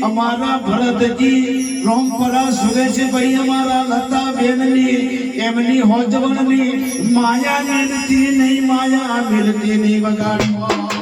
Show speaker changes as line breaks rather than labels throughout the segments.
અમારા ભરતજી રોમપરા સુરેશ ભાઈ અમારા લતા બેનની એમની હોજવણની માયા મિલતી નહીં માયા મિલતી નહીં વગાડવા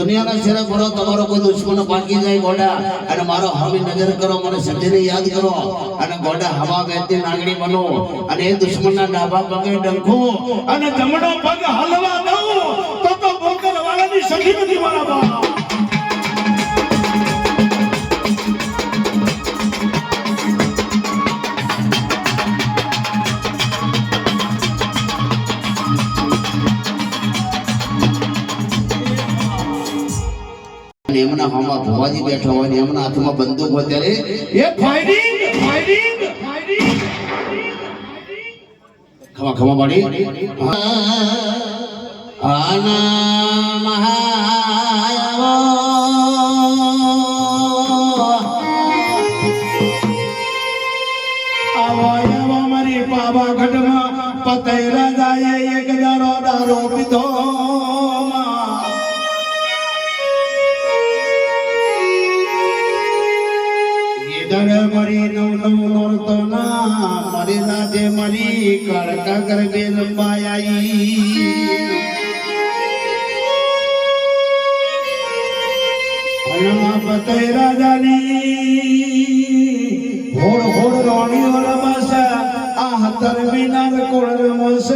દુનિયાના શેરા ઘોડો તમારો કોઈ દુશ્મનો પાકી જાય ગોડા અને મારો હામી નજર કરો મને સજીને યાદ કરો અને ગોડા હવા વહેતી નાગણી બનો અને એ દુશ્મનના ડાબા પગે ડંખો અને જમણો પગ હલવા દઉં તો બોકર વાળાની સખી નથી મારા બા એમના હામાં ભવાજી બેઠા હોય ને એમના હાથમાં બંદૂક હોય ત્યારે એ ફાયરિંગ ફાયરિંગ ફાયરિંગ ખમા ખમા બાડી આના મહાયાવો આવો મારી પાવાગઢમાં પતૈરા જાય એક જારો દારો પીધો મરી નવ નોરતો ના મરી રાધે મરી કડકા ગરબે લંબાઈ હણમાં પતઈ રાજાની હોડ હોડ રોણી રમસ આ હતર મિનાર કોળ રમસ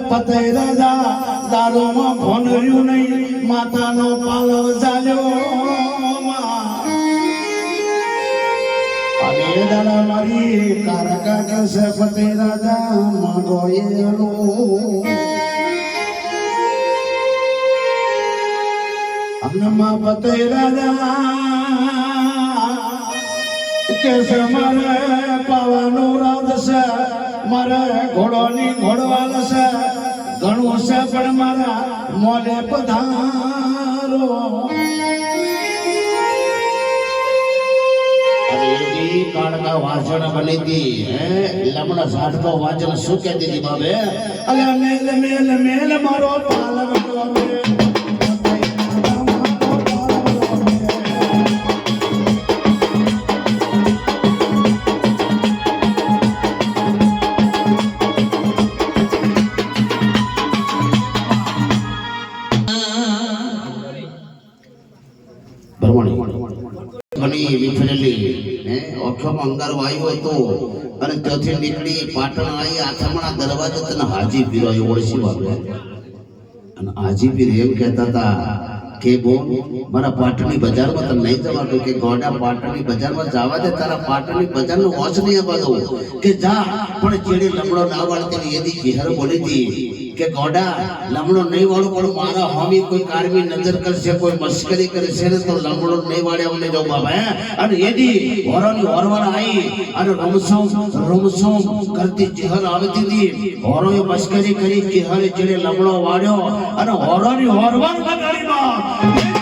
પતઈ રાજા દારૂમાં ભોનર્યું નહીં માતાનો પાલવ ચાલ્યો દાડા મારી કારકા કસે પતે રાજા માગો એલો અન્નમાં પતે રાજા કેસે મારે પાવાનો રાજ છે મારે ઘોડોની ઘોડવાલ છે ઘણું છે પણ મારા મોલે પધારો કાળકા વાસણ બની હતી લમણા સાઠકો વાંચન શું કહેતી હતી બાબે અલે મેલ મેલ મેલ મારો પાલવ ડોમે ઘણી વિફરેલી ઓખોમાં અંગારો આવ્યો હતો અને ત્યાંથી નીકળી પાટણ આવી આથમણા દરવાજા તને હાજી પીર ઓળખી વાગે અને હાજી પીર એમ કહેતા હતા કે બોલ મારા પાટણની બજારમાં તને નહીં જવાનું કે ગોડા પાટણની બજારમાં જવા દે તારા પાટણની બજારનો વોચ નહીં આપવા દઉં કે જા પણ જેડી લમડો ના વાળતી એની ચહેર બોલી હતી કે ગોડા લમડો નહીં વાળું પણ મારા હોમી કોઈ કારમી નજર કરશે કોઈ મસ્કરી કરશે ને તો લમડો નહીં વાળે અમને જાઉં બાબા અને એની હોરોની હોરવાળા આવી અને રમસોમ કરતી ચહેર આવતી હતી હોરોએ મસ્કરી કરી ચહેરે જેડે લમડો વાળ્યો અને હોરોની હોરવાળ બગાડીમાં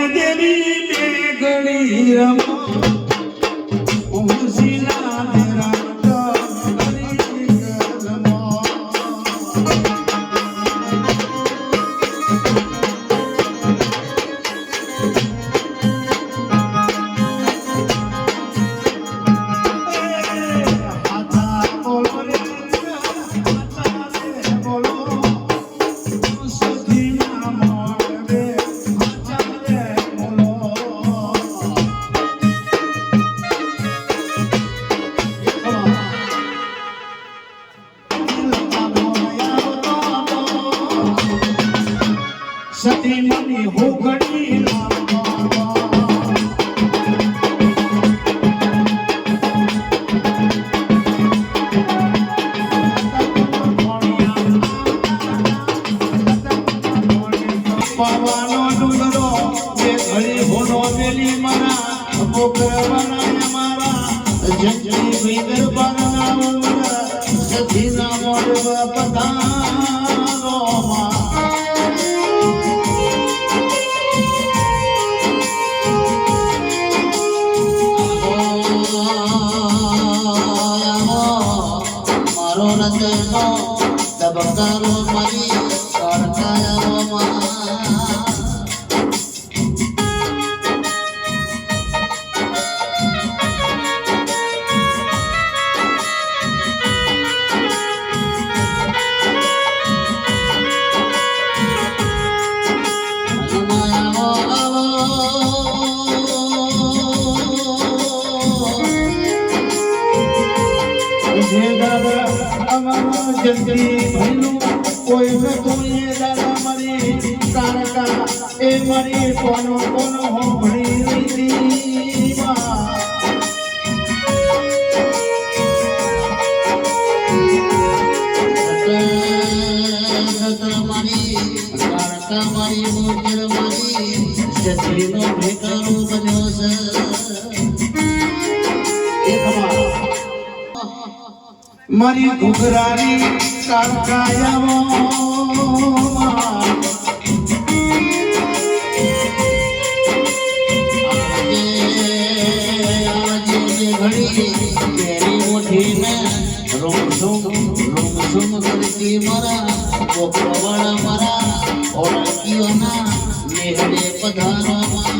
દેવી
ઘડી રમો ઉસીના રાતો ઘડી રમો સતી મની હો ઘડી પાવાનો ડુંગરો બે ઘડી હોનો વેલી મારા પોકરવાના મારા જંગલી ભીગર બારના સતી ના મોડવા પધારો મારો રતનો દબકારો મારી કાળકાયામાં જલ્દી ભઈનું કોઈ નતું એ દાદા મારી તારકા એ મારી કોનો કોનો હો ભણી લીધી મારી તારકા મારી મોજર મારી જતીનો ભેકારો બન્યો છે મારી ઘુઘરાની કાળકાયામાં આજે ઘડી મેરી મોઠીને રોમઝુમ કરતી મારા ગોપવાળા મારા ઓળખીઓના મેહડે પધારવામાં